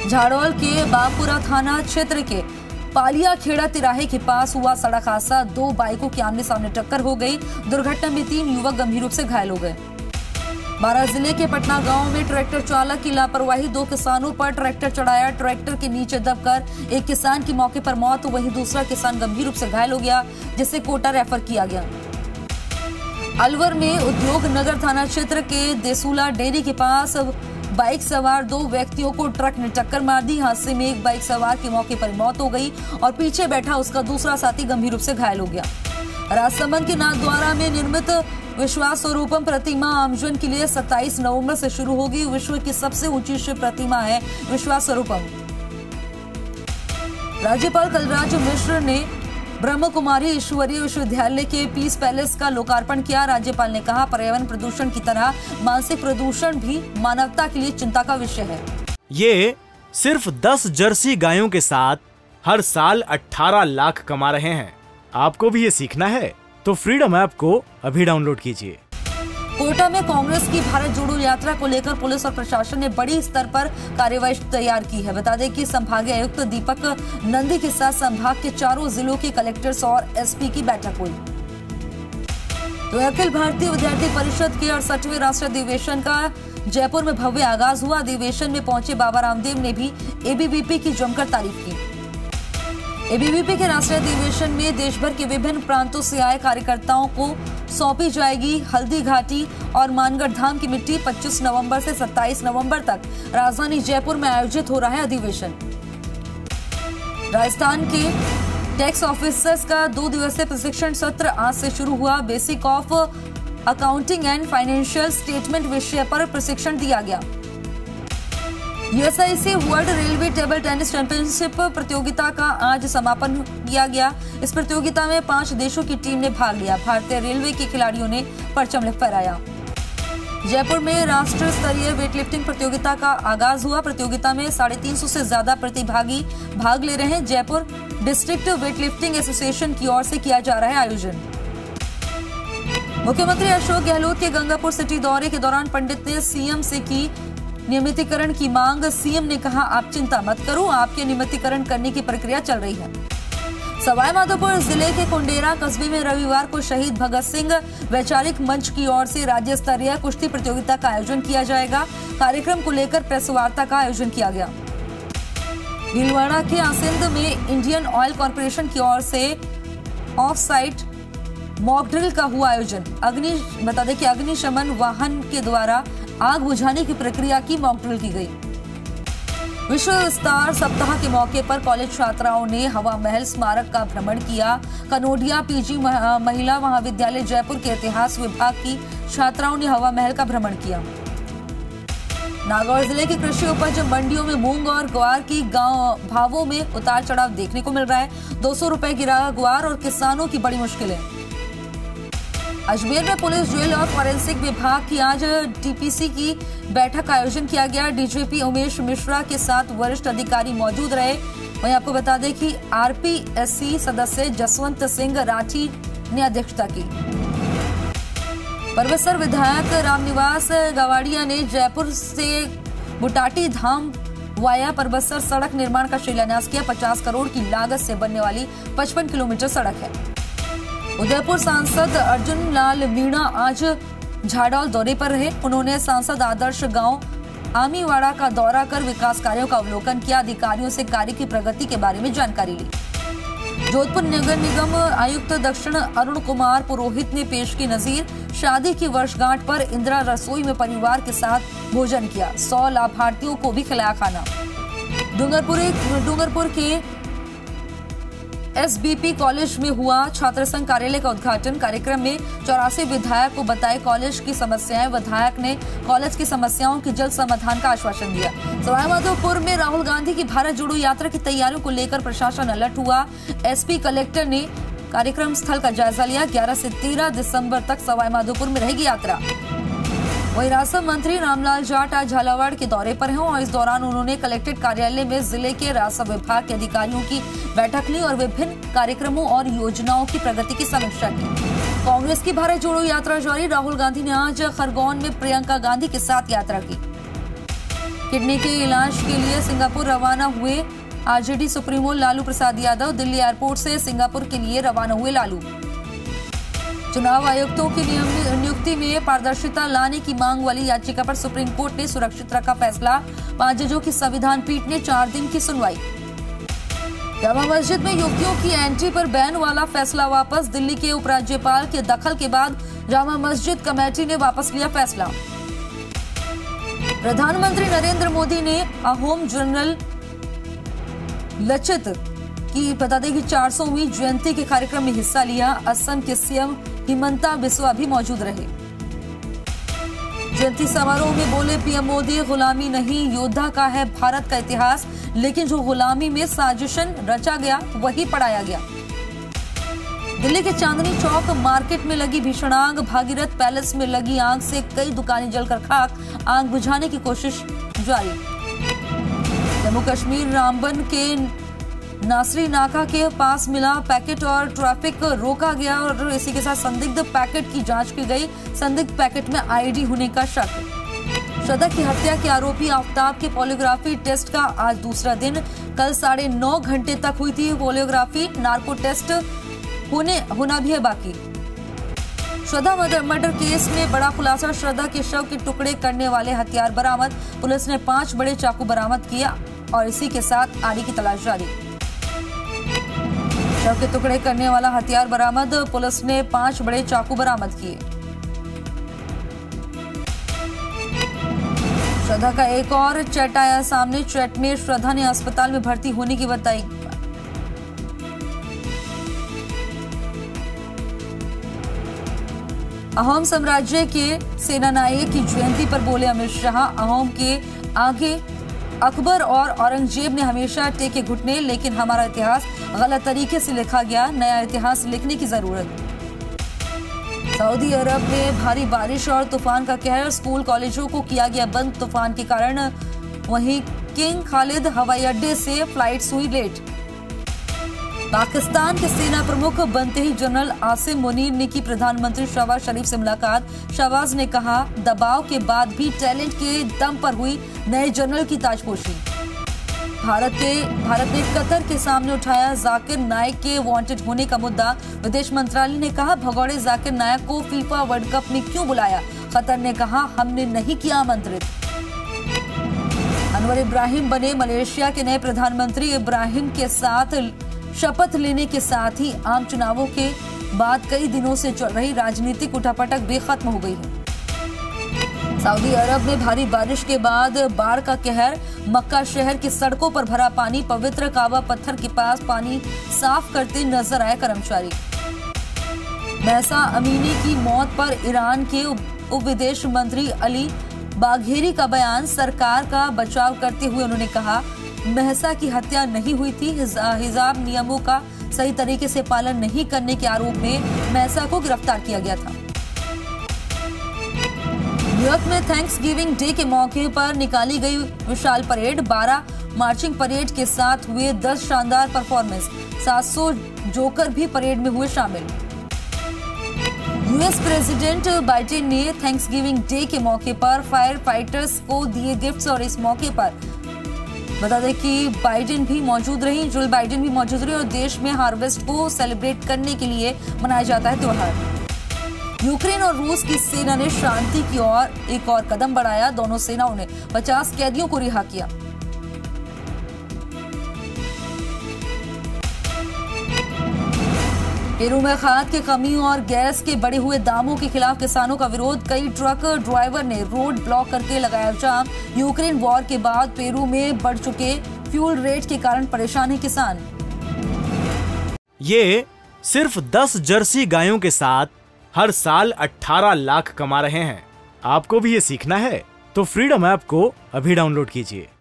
झाड़ोल के बापुरा थाना क्षेत्र के पालिया खेड़ा तिराहे के पास हुआ सड़क हादसा। 2 बाइकों की आमने सामने टक्कर हो गई। दुर्घटना में 3 युवक गंभीर रूप से घायल हो गए। बारां जिले के पटना गांव में ट्रैक्टर चालक की लापरवाही, 2 किसानों पर ट्रैक्टर चढ़ाया। ट्रैक्टर के नीचे दबकर एक किसान की मौके पर मौत, वहीं दूसरा किसान गंभीर रूप से घायल हो गया, जिसे कोटा रेफर किया गया। अलवर में उद्योग नगर थाना क्षेत्र के देसूला डेयरी के पास बाइक सवार 2 व्यक्तियों को ट्रक ने टक्कर मार दी। हादसे में एक बाइक सवार की मौके पर मौत हो गई और पीछे बैठा उसका दूसरा साथी गंभीर रूप से घायल हो गया। राजसमंद के नाथद्वारा में निर्मित विश्वास स्वरूपम प्रतिमा आमजन के लिए 27 नवंबर से शुरू होगी। विश्व की सबसे ऊंची शिव प्रतिमा है विश्वास स्वरूपम। राज्यपाल कलराज मिश्र ने ब्रह्म कुमारी ईश्वरीय विश्वविद्यालय के पीस पैलेस का लोकार्पण किया। राज्यपाल ने कहा, पर्यावरण प्रदूषण की तरह मानसिक प्रदूषण भी मानवता के लिए चिंता का विषय है। ये सिर्फ 10 जर्सी गायों के साथ हर साल 18 लाख कमा रहे हैं। आपको भी ये सीखना है तो फ्रीडम ऐप को अभी डाउनलोड कीजिए। कोटा में कांग्रेस की भारत जोड़ो यात्रा को लेकर पुलिस और प्रशासन ने बड़ी स्तर पर कार्यवाही तैयार की है। बता दें कि संभागीय आयुक्त दीपक नंदी के साथ संभाग के 4 जिलों के कलेक्टर्स और एसपी की बैठक हुई। तो अखिल भारतीय विद्यार्थी परिषद के 68वें राष्ट्रीय अधिवेशन का जयपुर में भव्य आगाज हुआ। अधिवेशन में पहुंचे बाबा रामदेव ने भी एबीवीपी की जमकर तारीफ की। एबीवीपी के राष्ट्रीय अधिवेशन में देश भर के विभिन्न प्रांतों से आए कार्यकर्ताओं को सौंपी जाएगी हल्दी घाटी और मानगढ़ धाम की मिट्टी। 25 नवंबर से 27 नवंबर तक राजधानी जयपुर में आयोजित हो रहा है अधिवेशन। राजस्थान के टैक्स ऑफिसर्स का 2 दिवसीय प्रशिक्षण सत्र आज से शुरू हुआ। Basic of accounting and financial statement विषय पर प्रशिक्षण दिया गया। USIC world railway table tennis championship प्रतियोगिता का आज समापन किया गया। इस प्रतियोगिता में 5 देशों की टीम ने भाग लिया। भारतीय रेलवे के खिलाड़ियों ने परचम फहराया। जयपुर में राष्ट्रीय स्तरीय वेटलिफ्टिंग प्रतियोगिता का आगाज हुआ। प्रतियोगिता में 350 से ज्यादा प्रतिभागी भाग ले रहे हैं। जयपुर डिस्ट्रिक्ट वेटलिफ्टिंग एसोसिएशन की ओर से किया जा रहा है आयोजन। मुख्यमंत्री अशोक गहलोत के गंगापुर सिटी दौरे के दौरान पंडित ने सीएम से की नियमितीकरण की मांग। सीएम ने कहा, आप चिंता मत करो, आपके नियमितीकरण करने की प्रक्रिया चल रही है। सवाईमाधोपुर जिले के कुंडेरा कस्बे में रविवार को शहीद भगत सिंह वैचारिक मंच की ओर से राज्य स्तरीय कुश्ती प्रतियोगिता का आयोजन किया जाएगा। कार्यक्रम को लेकर प्रेस वार्ता का आयोजन किया गया। भीलवाड़ा के आसिंद में इंडियन ऑयल कॉर्पोरेशन की ओर से ऑफ साइट मॉक ड्रिल का हुआ आयोजन। बता दें कि अग्निशमन वाहन के द्वारा आग बुझाने की प्रक्रिया की मॉक ड्रिल की गई। विश्व स्टार सप्ताह के मौके पर कॉलेज छात्राओं ने हवा महल स्मारक का भ्रमण किया। कनोडिया पीजी महिला महाविद्यालय जयपुर के इतिहास विभाग की छात्राओं ने हवा महल का भ्रमण किया। नागौर जिले की कृषि उपज मंडियों में मूंग और ग्वार की भावों में उतार चढ़ाव देखने को मिल रहा है। 200 रुपए गिरा ग्वार और किसानों की बड़ी मुश्किलें। अजमेर में पुलिस जेल और फॉरेंसिक विभाग की आज टीपीसी की बैठक का आयोजन किया गया। डीजीपी उमेश मिश्रा के साथ वरिष्ठ अधिकारी मौजूद रहे। वहीं आपको बता दें कि आरपीएससी सदस्य जसवंत सिंह राठी ने अध्यक्षता की। परबतसर विधायक रामनिवास गवाड़िया ने जयपुर से बुटाटी धाम वाया परबतसर सड़क निर्माण का शिलान्यास किया। 50 करोड़ की लागत से बनने वाली 55 किलोमीटर सड़क है। उदयपुर सांसद अर्जुन लाल मीणा आज झाड़ोल दौरे पर रहे। उन्होंने सांसद आदर्श गांव आमीवाड़ा का दौरा कर विकास कार्यों का अवलोकन किया। अधिकारियों से कार्य की प्रगति के बारे में जानकारी ली। जोधपुर नगर निगम आयुक्त दक्षिण अरुण कुमार पुरोहित ने पेश की नजीर। शादी की वर्षगांठ पर इंदिरा रसोई में परिवार के साथ भोजन किया। 100 लाभार्थियों को भी खिलाया खाना। डूंगरपुर के एसबीपी कॉलेज में हुआ छात्र संघ कार्यालय का उद्घाटन। कार्यक्रम में 84 विधायक को बताए कॉलेज की समस्याएं। विधायक ने कॉलेज की समस्याओं के जल्द समाधान का आश्वासन दिया। सवाईमाधोपुर में राहुल गांधी की भारत जोड़ो यात्रा की तैयारियों को लेकर प्रशासन अलर्ट हुआ। एसपी कलेक्टर ने कार्यक्रम स्थल का जायजा लिया। 11 से 13 दिसंबर तक सवाईमाधोपुर में रहेगी यात्रा। वहीं राजस्व मंत्री रामलाल जाट आज झालावाड़ के दौरे पर हैं और इस दौरान उन्होंने कलेक्ट्रेट कार्यालय में जिले के राजस्व विभाग के अधिकारियों की बैठक ली और विभिन्न कार्यक्रमों और योजनाओं की प्रगति की समीक्षा की। कांग्रेस की भारत जोड़ो यात्रा जारी। राहुल गांधी ने आज खरगोन में प्रियंका गांधी के साथ यात्रा की। किडनी के इलाज के लिए सिंगापुर रवाना हुए RJD supremo Lalu Prasad Yadav. Delhi airport से सिंगापुर के लिए रवाना हुए लालू। चुनाव आयुक्तों की नियुक्ति में पारदर्शिता लाने की मांग वाली याचिका पर सुप्रीम कोर्ट ने सुरक्षित रखा फैसला। 5 जजों की संविधान पीठ ने 4 दिन की सुनवाई। जामा मस्जिद में युवतियों की एंट्री पर बैन वाला फैसला वापस। दिल्ली के उपराज्यपाल के दखल के बाद जामा मस्जिद कमेटी ने वापस लिया फैसला। प्रधानमंत्री नरेंद्र मोदी ने अहोम जनरल लचित की बता दें कि 400वीं जयंती के कार्यक्रम में हिस्सा लिया। असम के सीएम हिमंता बिस्वा भी मौजूद रहे। जयंती समारोह में बोले पीएम मोदी, गुलामी नहीं योद्धा का है भारत का इतिहास, लेकिन जो गुलामी में साजिशन रचा गया वही पढ़ाया गया। दिल्ली के चांदनी चौक मार्केट में लगी भीषण आग। भागीरथ पैलेस में लगी आग से कई दुकानें जलकर खाक। आग बुझाने की कोशिश जारी। जम्मू कश्मीर रामबन के नासरी नाका के पास मिला पैकेट और ट्रैफिक रोका गया और इसी के साथ संदिग्ध पैकेट की जांच की गई। संदिग्ध पैकेट में आईडी होने का शक। श्रद्धा की हत्या के आरोपी आफ्ताब के पॉलीग्राफी टेस्ट का आज दूसरा दिन। कल 9.5 घंटे तक हुई थी पॉलीग्राफी। नार्को टेस्ट होना भी है बाकी। श्रद्धा मर्डर केस में बड़ा खुलासा। श्रद्धा के शव के टुकड़े करने वाले हथियार बरामद। पुलिस ने 5 बड़े चाकू बरामद किया और इसी के साथ आड़ी की तलाश जारी। शव के टुकड़े करने वाला हथियार बरामद। पुलिस ने 5 बड़े चाकू बरामद किए। श्रद्धा का एक और चैट आया सामने। चैट में श्रद्धा ने अस्पताल में भर्ती होने की बताई। अहोम साम्राज्य के सेनानायक की जयंती पर बोले अमित शाह, अहोम के आगे अकबर और औरंगजेब ने हमेशा टेके घुटने, लेकिन हमारा इतिहास गलत तरीके से लिखा गया। नया इतिहास लिखने की जरूरत। सऊदी अरब में भारी बारिश और तूफान का कहर। स्कूल कॉलेजों को किया गया बंद तूफान के कारण। वहीं किंग खालिद हवाई अड्डे से फ्लाइट्स हुई लेट। पाकिस्तान के सेना प्रमुख बनते ही जनरल आसिम मुनीर ने की प्रधानमंत्री शहबाज शरीफ से मुलाकात। शहबाज ने कहा, दबाव के बाद भी टैलेंट के दम पर हुई नए जनरल की ताजपोशी। भारत ने कतर के सामने उठाया जाकिर नाइक के वांटेड होने का मुद्दा। विदेश मंत्रालय ने कहा, भगौड़े जाकिर नाइक को फीफा वर्ल्ड कप में क्यों बुलाया। कतर ने कहा, हमने नहीं किया आमंत्रित। अनवर इब्राहिम बने मलेशिया के नए प्रधानमंत्री। इब्राहिम के साथ शपथ लेने के साथ ही आम चुनावों के बाद कई दिनों से चल रही राजनीतिक उठापटक भी खत्म हो गई है। सऊदी अरब में भारी बारिश के बाद बाढ़ का कहर। मक्का शहर की सड़कों पर भरा पानी। पवित्र काबा पत्थर के पास पानी साफ करते नजर आए कर्मचारी। महसा अमीनी की मौत पर ईरान के उप विदेश मंत्री अली बाघेरी का बयान। सरकार का बचाव करते हुए उन्होंने कहा, महसा की हत्या नहीं हुई थी। हिजाब नियमों का सही तरीके से पालन नहीं करने के आरोप में महसा को गिरफ्तार किया गया था। न्यूयॉर्क में थैंक्सगिविंग डे के मौके पर निकाली गई विशाल परेड। 12 मार्चिंग परेड के साथ हुए 10 शानदार परफॉर्मेंस। 700 जोकर भी परेड में हुए शामिल। यूएस प्रेसिडेंट बाइडेन ने थैंक्सगिविंग डे के मौके पर फायर फाइटर्स को दिए गिफ्ट्स और इस मौके पर बता दें कि बाइडेन भी मौजूद रही। जो बाइडेन भी मौजूद रही और देश में हार्वेस्ट को सेलिब्रेट करने के लिए मनाया जाता है त्योहार। यूक्रेन और रूस की सेना ने शांति की ओर एक और कदम बढ़ाया। दोनों सेनाओं ने 50 कैदियों को रिहा किया। पेरू में खाद की कमी और गैस के बढ़े हुए दामों के खिलाफ किसानों का विरोध। कई ट्रक ड्राइवर ने रोड ब्लॉक करके लगाया जाम। यूक्रेन वॉर के बाद पेरू में बढ़ चुके फ्यूल रेट के कारण परेशान है किसान। ये सिर्फ 10 जर्सी गायों के साथ हर साल 18 लाख कमा रहे हैं। आपको भी ये सीखना है तो फ्रीडम ऐप को अभी डाउनलोड कीजिए।